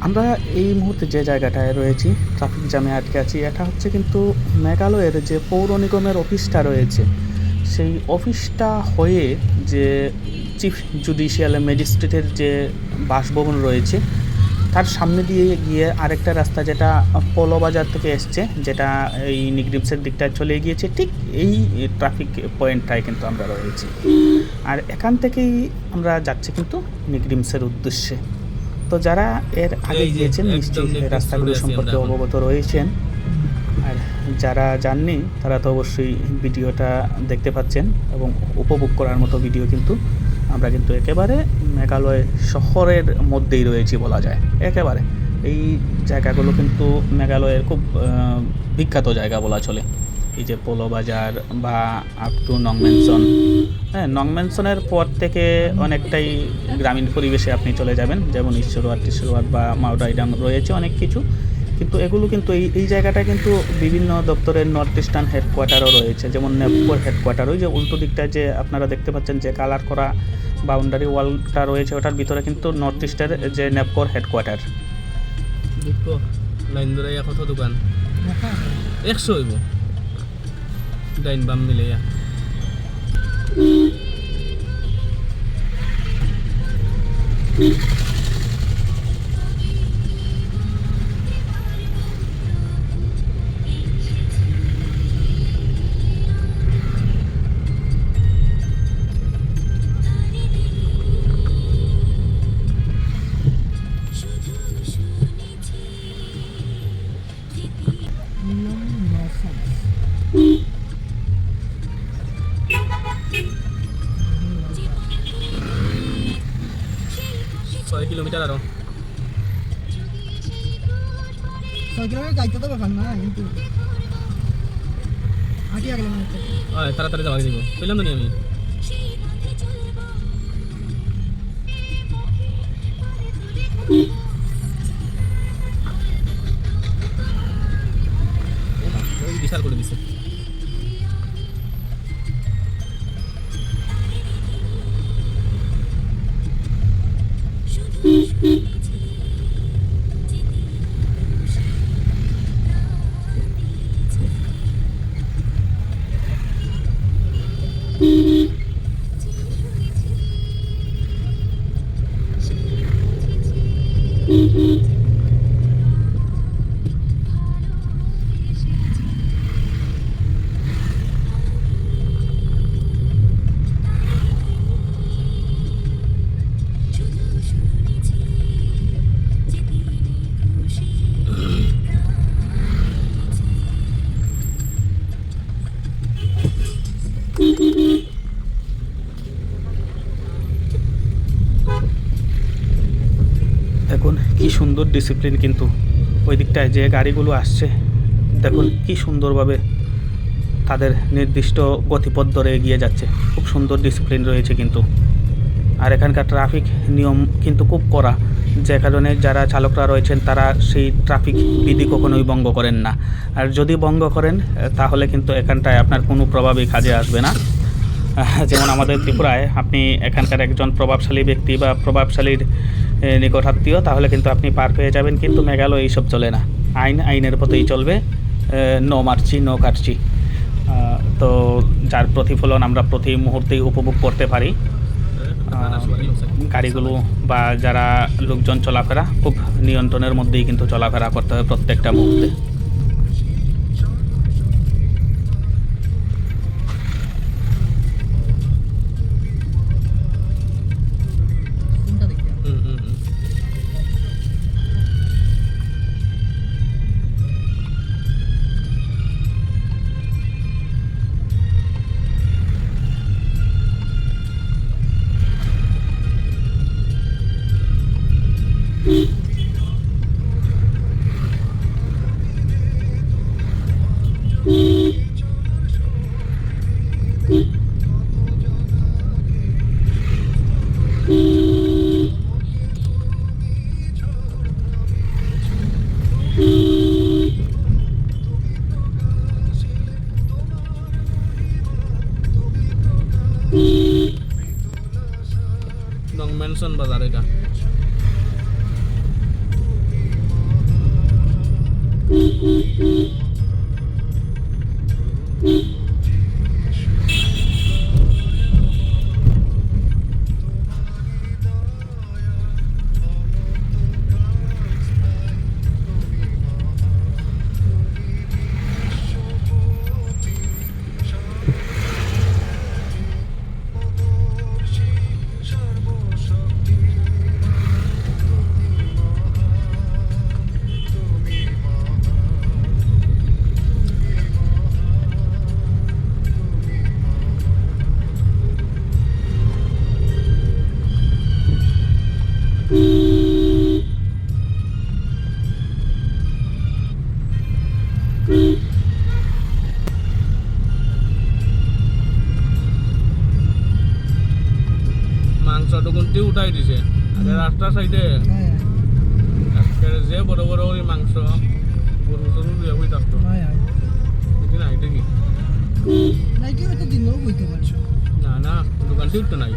আমরা এই মুহূর্তে যে জায়গাটায় রয়েছি, ট্রাফিক জ্যামে আটকে আছি। এটা হচ্ছে কিন্তু মেঘালয়ের যে পৌর নিগমের অফিসটা রয়েছে, সেই অফিসটা হয়ে যে চিফ জুডিশিয়াল ম্যাজিস্ট্রেটের যে বাসভবন রয়েছে, তার সামনে দিয়ে গিয়ে আরেকটা রাস্তা যেটা পোলো বাজার থেকে এসছে, যেটা এই নিগরিমসের দিকটায় চলে গিয়েছে, ঠিক এই ট্রাফিক পয়েন্টটায় কিন্তু আমরা রয়েছি। আর এখান থেকেই আমরা যাচ্ছি কিন্তু নিগরিমসের উদ্দেশ্যে। তো যারা এর আগে গিয়েছেন নিশ্চয়ই এই রাস্তাগুলো সম্পর্কে অবগত রয়েছেন, আর যারা যাননি তারা তো অবশ্যই ভিডিওটা দেখতে পাচ্ছেন এবং উপভোগ করার মতো ভিডিও। কিন্তু আমরা কিন্তু একেবারে মেঘালয় শহরের মধ্যেই রয়েছি বলা যায়। একেবারে এই জায়গাগুলো কিন্তু মেঘালয়ের খুব বিখ্যাত জায়গা বলা চলে। এই যে পোলো বাজার বা আপ টু নংমেনসন। হ্যাঁ, নংমেনসনের পর থেকে অনেকটাই গ্রামীণ পরিবেশে আপনি চলে যাবেন, যেমন ঈশ্বরওয়াট বা মাউডাইডাং রয়েছে অনেক কিছু। কিন্তু এগুলো কিন্তু এই জায়গাটা কিন্তু বিভিন্ন দপ্তরের নর্থ ইস্টার্ন হেডকোয়ার্টারও রয়েছে, যেমন নেপকোর হেডকোয়ার্টার। ওই যে উল্টো দিকটায় যে আপনারা দেখতে পাচ্ছেন যে কালার করা বাউন্ডারি ওয়ালটা রয়েছে, ওটার ভিতরে কিন্তু নর্থ ইস্টের যে নেপকোর হেডকোয়ার্টার। লাইন ধরে কত দোকান 100 হইব ডাইন বাম মিলাইয়া। 6 কিলোমিটার আরো 6 কিলোমিটার যাইতে তো ব্যাপার না, কিন্তু আগে গেলাম তাড়াতাড়ি যাওয়া দিব কইলাম তো আমি। বিশাল করে দিছে। দেখুন কি সুন্দর ডিসিপ্লিন, কিন্তু ওই দিকটায় যে গাড়িগুলো আসছে দেখুন কি সুন্দরভাবে তাদের নির্দিষ্ট গতিপথ ধরে এগিয়ে যাচ্ছে। খুব সুন্দর ডিসিপ্লিন রয়েছে কিন্তু। আর এখানকার ট্রাফিক নিয়ম কিন্তু খুব কড়া, যে কারণে যারা চালকরা রয়েছেন তারা সেই ট্রাফিক বিধি কখনোই ভঙ্গ করেন না। আর যদি ভঙ্গ করেন তাহলে কিন্তু এখানটায় আপনার কোনো প্রভাবই কাজে আসবে না। যেমন আমাদের ত্রিপুরায় আপনি এখানকার একজন প্রভাবশালী ব্যক্তি বা প্রভাবশালীর নিকটাত্মীয়, তাহলে কিন্তু আপনি পার পেয়ে যাবেন। কিন্তু মেঘালয় এইসব চলে না, আইনের পথেই চলবে, নো মারছি নো কাটছি। তো যার প্রতিফলন আমরা প্রতি মুহূর্তেই উপভোগ করতে পারি। গাড়িগুলো বা যারা লোকজন চলাফেরা খুব নিয়ন্ত্রণের মধ্যেই কিন্তু চলাফেরা করতে হবে প্রত্যেকটা মুহূর্তে। নংমেনসন বাজার এটা। মাংসটুকুনটি উঠাই দিছে আর রাস্তার সাইডে হ্যাঁ একেবারে যে বড় বড় ওই মাংস গরু টরু দিয়ে হয়ে থাকতো হ্যাঁ দেখি নাই দেখি নাইটি হয়তো দিনও বইতে পারছো না না দোকানটি উঠতো নাই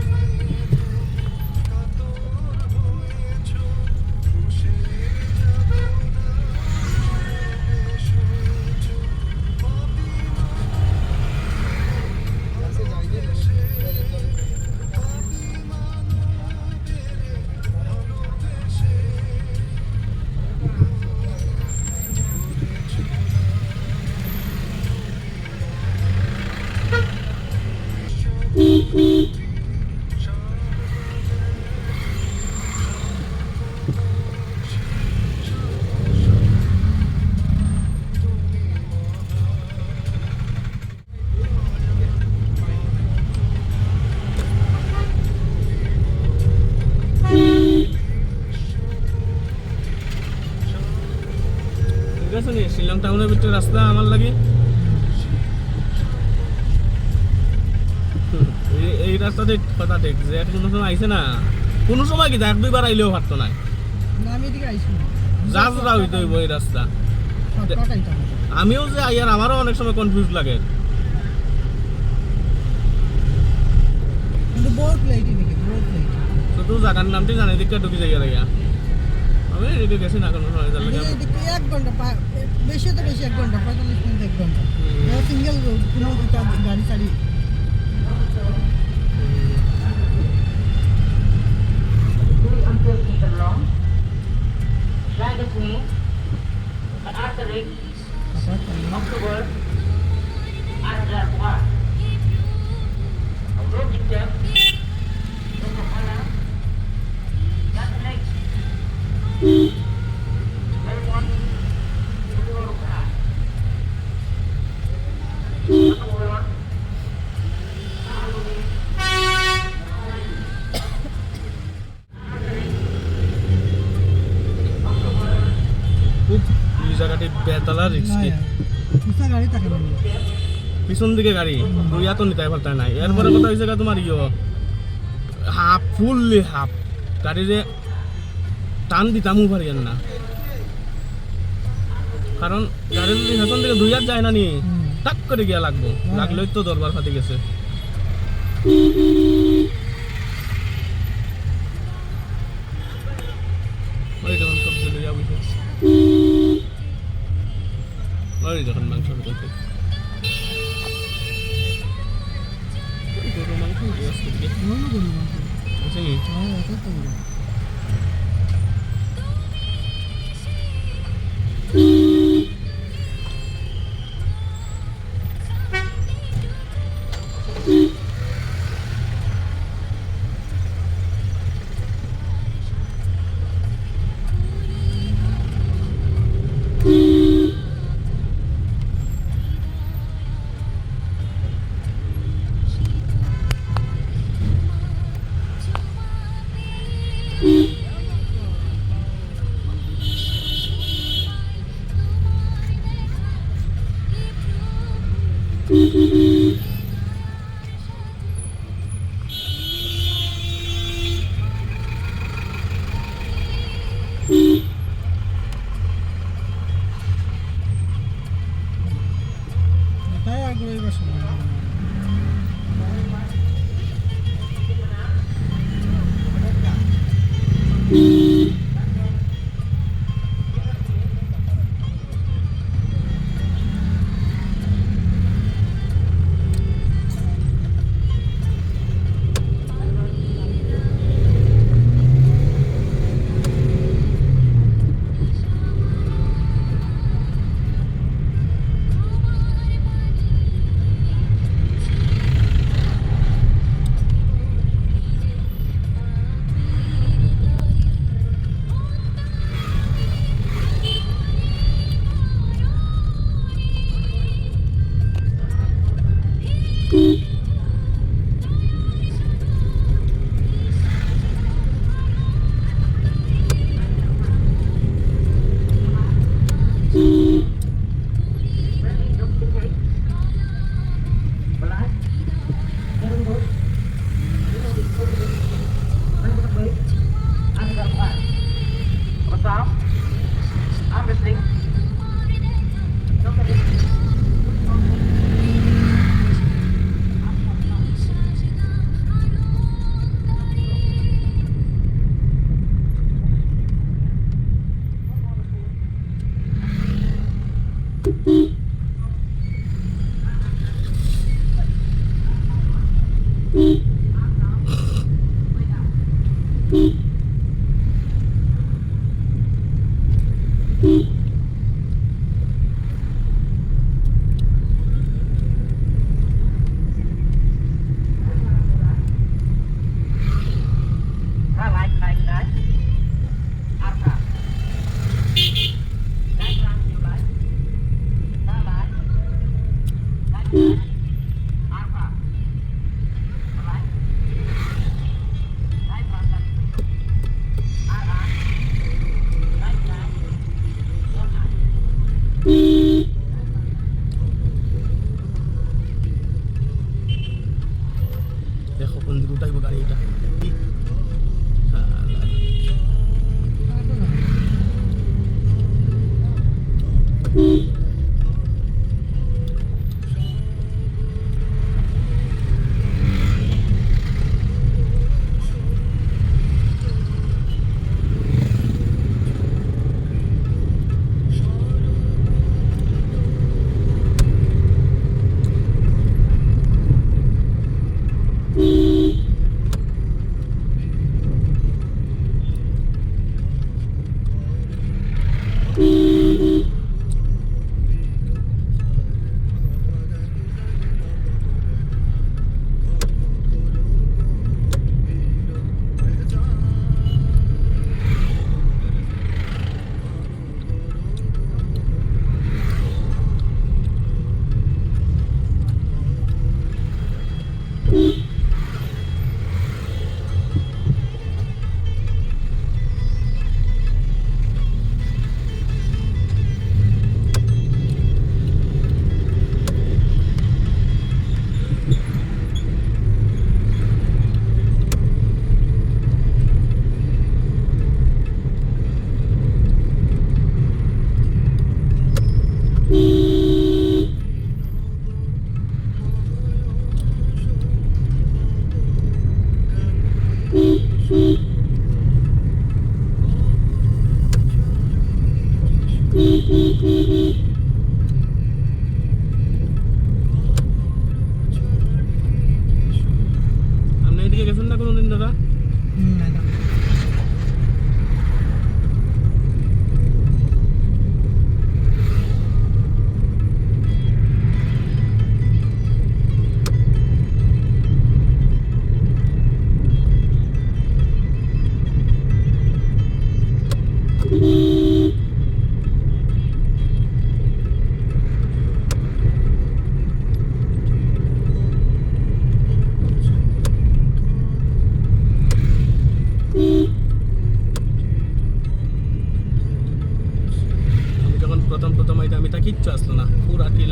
ঠিক আছে নি শিলং টাউনের ভিতরে রাস্তা আমার লাগে এই রাস্তাতে কথা দেখ যে কোনো সময় আইছে না কোনো সময় কি এক দুইবার আইলেও পারতো না না আমি এদিকে আইছি না যা যা হইতে হইব এই রাস্তা শর্টকাট আইতাম আমিও যে আইয়ার আমারও অনেক সময় কনফিউজ লাগে কিন্তু বড় প্লেট এদিকে বড় প্লেট শুধু জায়গার নামটি জানি দিকে ঢুকি যাই আর আমি এদিকে গেছি না কোনো সময় যার লাগে আমি- এদিকে 1 ঘন্টা বেশি তো বেশি 1 ঘন্টা 45 মিনিট 1 ঘন্টা সিঙ্গেল রোড কোনো দুটা গাড়ি চালি Until Interlong, fly between Arterik, October, and Reservoir. Approaching them, Oklahoma, that next, Melbourne, Victoria. October, খুব এই জায়গাটি বেতালা রিক্সি কিসা গাড়ি থাকে না পিছন দিকে গাড়ি দুই তো নিতে পারতে নাই এরপরে কথা হয়েছে তোমার হাফ ফুললি হাফ গাড়ি যে টান দিতামও পারি না কারণ গাড়ি যদি পেছন দিকে দুই হাত যায় না নি টাক করে গিয়া লাগবো লাগলেই তো দরবার ফাটি গেছে ওই যখন সবজি লইয়া বুঝে ওই যখন মাংস করতে গরু মাংস আজকে দিকে কোনো কোনো মাংস বুঝছি নি হ্যাঁ এটা তো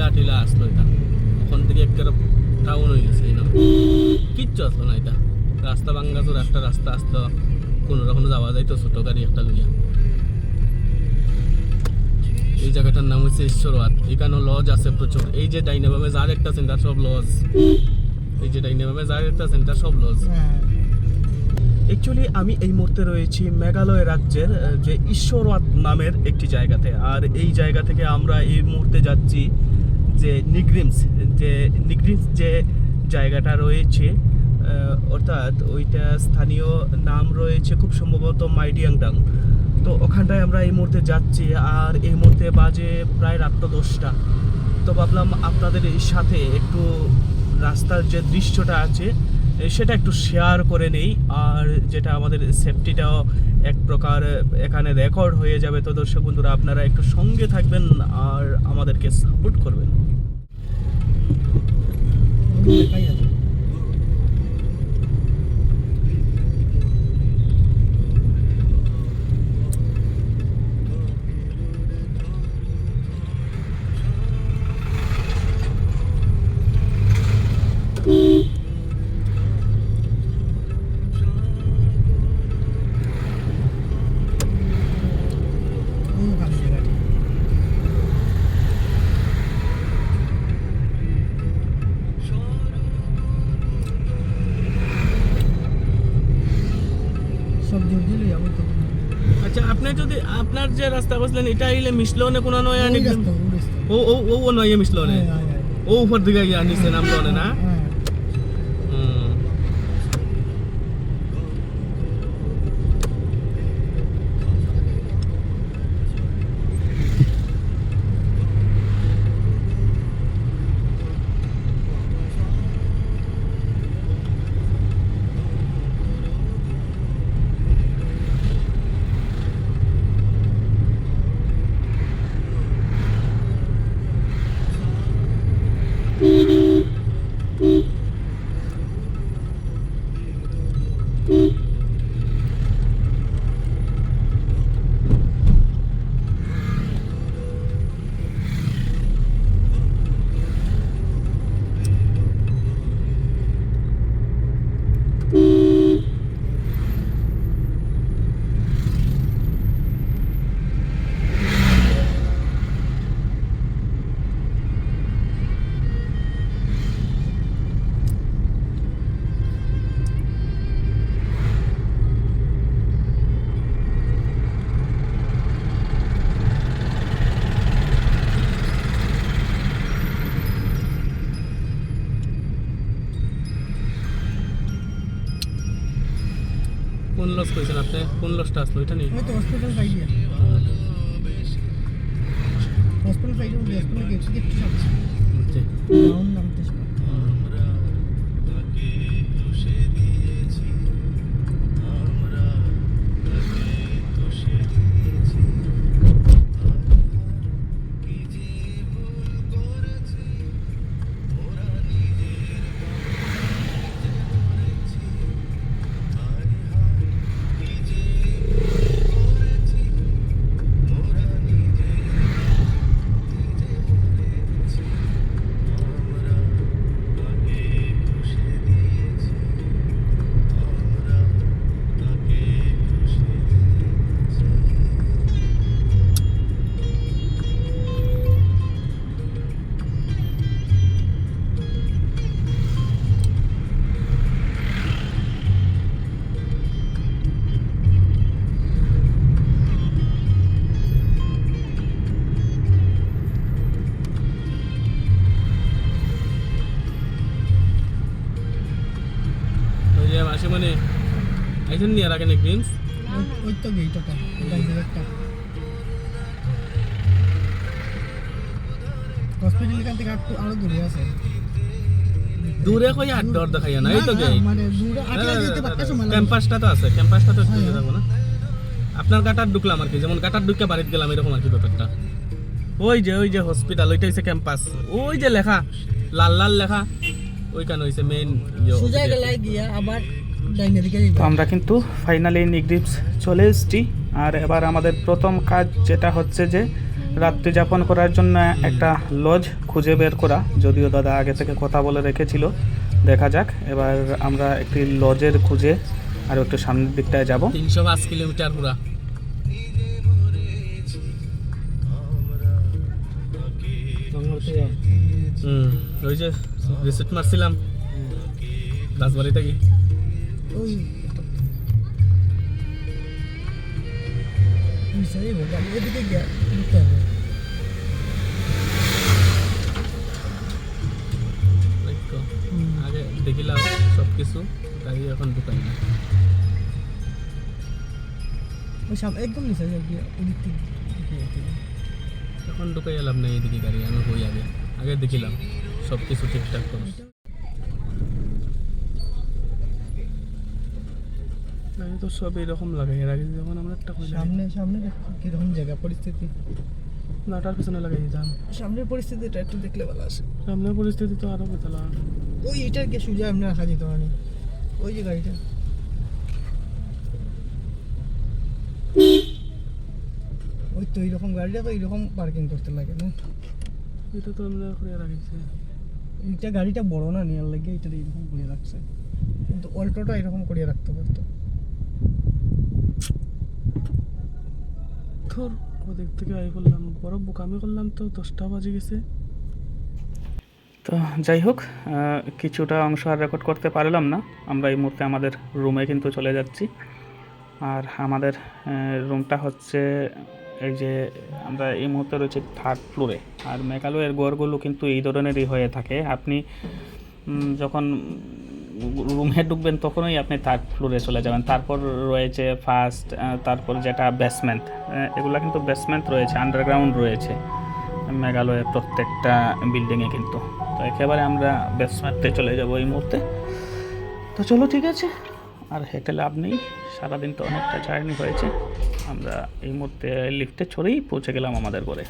টিলা টিলা আসলো এটা, ওখান থেকে একটা টাউন হয়ে গেছে এই না, কিচ্ছু আসলো না এটা, রাস্তা ভাঙ্গাচোর একটা রাস্তা আসতো, কোনো রকম যাওয়া যাইতো ছোট গাড়ি একটা লইয়া। এই জায়গাটার নাম হচ্ছে ঈশ্বরওয়াত, এখানে লজ আছে প্রচুর, এই যে ডাইনাবামে যার একটা সেন্টার সব লজ, এই যে ডাইনাবামে যার একটা সেন্টার সব লজ। হ্যাঁ অ্যাকচুয়ালি আমি এই মুহূর্তে রয়েছি মেঘালয় রাজ্যের যে ঈশ্বরওয়াত নামের একটি জায়গাতে, আর এই জায়গা থেকে আমরা এই মুহূর্তে যাচ্ছি যে নিগ্রিমস যে জায়গাটা রয়েছে, অর্থাৎ ওইটা স্থানীয় নাম রয়েছে খুব সম্ভবত মাইডিয়াংটাং। তো ওখানটায় আমরা এই মুহূর্তে যাচ্ছি, আর এই মুহূর্তে বাজে প্রায় রাত 10টা। তো ভাবলাম আপনাদের সাথে একটু রাস্তার যে দৃশ্যটা আছে সেটা একটু শেয়ার করে নেই, আর যেটা আমাদের সেফটিটাও এক প্রকার এখানে রেকর্ড হয়ে যাবে। তো দর্শক বন্ধুরা, আপনারা একটু সঙ্গে থাকবেন আর আমাদেরকে সাপোর্ট করবেন। দেখাই যাবে। ওখানে জায়গাটা। সব জোর দিলে যাবো তো। আচ্ছা, আপনি যদি আপনার যে রাস্তা বসলেন এটা আইলে মিশলনে কোনো নয় ওই নিগ্রিম, রাস্তা, ওই রাস্তা। ও নয় মিশলনে, হ্যাঁ, হ্যাঁ, হ্যাঁ। ও উপর দিকে গিয়া নিচে নামলনে না। হ্যাঁ। কোন লস কইছেন আপনি, কোন লসটা আসলো এটা নেই? ওই তো হসপিটাল সাইডে। হসপিটাল সাইডে উঠে হসপিটাল গেছি দেখতে পাচ্ছি। ডাউন নামতে শুরু। ওই যে আসে মানে আইছেন নিয়ে রাখেন নিগ্রিমস। ওই তো গেট ওটা, ডান দিকে একটা হসপিটাল এখান থেকে একটু আরো দূরে আছে। দূরে কই আর ডর দেখাইয়া না, এই তো গেট। মানে দূরে আটকে যেতে পারতে সময় লাগে। ক্যাম্পাসটা তো আছে, ক্যাম্পাসটা তো স্কুলে যাবো না। আপনার গাটার ঢুকলাম আর কি, যেমন গাটার ঢুকে বাড়িতে গেলাম এরকম আর কি ব্যাপারটা। ওই যে হসপিটাল, ওইটা হচ্ছে ক্যাম্পাস, ওই যে লেখা লাল লাল লেখা, ওইখানে হইছে মেইন সোজা গেলাই গিয়া আবার ডাইনে দিকে যাইবা। তো আমরা কিন্তু ফাইনালি নিগ্রিমস চলে এসেছি, আর এবার আমাদের প্রথম কাজ যেটা হচ্ছে যে রাত্রি যাপন করার জন্য একটা লজ খুঁজে বের করা, যদিও দাদা আগে থেকে কথা বলে রেখেছিল। দেখা যাক, এবার আমরা একটি লজের খুঁজে আর একটু সামনের দিকটায় যাব। 305 কিলোমিটার পুরা। ওই যে রিসিট মারছিলাম রাজবাড়ি থেকে। ওই মিশাই গাড়ি এদিকে গিয়ে ঢুকতে হবে। আগে দেখিলাম সব কিছু, গাড়ি এখন ঢুকাই না। ওই সামনে একদম নিচে গিয়ে এদিক থেকে এখন ঢুকাই এলাম না এইদিকে গাড়ি, আমি হই আগে আগে দেখিলাম সব কিছু ঠিকঠাক করে। গাড়ি তো সব এরকম লাগে, এর আগে যখন আমরা একটা সামনে সামনে দেখো কিরকম জায়গা পরিস্থিতি, নাটার পিছনে লাগাই দিতাম। সামনের পরিস্থিতিটা একটু দেখলে ভালো আসে। সামনের পরিস্থিতি তো আরো বেতালা। ওই এটার গিয়ে সুজা এমনি রাখা যেত মানে ওই যে গাড়িটা ওই তো এইরকম গাড়িটা তো এইরকম পার্কিং করতে লাগে না। এটা তো আমরা করে রাখিছে। এইটা গাড়িটা বড় না, নেওয়ার লাগে এটা এইরকম করে রাখছে, কিন্তু অল্টোটা এরকম করে রাখতে পারতো। ধর ওদিক থেকে আই করলাম, বড় বোকামি করলাম তো 10টা বাজে গেছে। তো যাই হোক, কিছুটা অংশ আর রেকর্ড করতে পারলাম না। আমরা এই মুহূর্তে আমাদের রুমে কিন্তু চলে যাচ্ছি। আর আমাদের রুমটা হচ্ছে এই যে আমরা এই মুহূর্তে রয়েছে 3rd ফ্লোরে। আর মেঘালয়ের গড়গুলো কিন্তু এই ধরনেরই হয়ে থাকে। আপনি যখন রুমে ঢুকবেন তখনই আপনি 3rd ফ্লোরে চলে যাবেন, তারপর রয়েছে ফার্স্ট, তারপর যেটা বেসমেন্ট। এগুলো কিন্তু বেসমেন্ট রয়েছে, আন্ডারগ্রাউন্ড রয়েছে মেঘালয়ের প্রত্যেকটা বিল্ডিংয়ে কিন্তু। তো একেবারে আমরা বেসমেন্টে চলে যাব এই মুহূর্তে। তো চলো, ঠিক আছে, আর হেঁটে লাভ নেই, সারাদিন তো অনেকটা জার্নি হয়েছে। আমরা এই মুহূর্তে লিফটে চড়েই পৌঁছে গেলাম আমাদের ঘরে।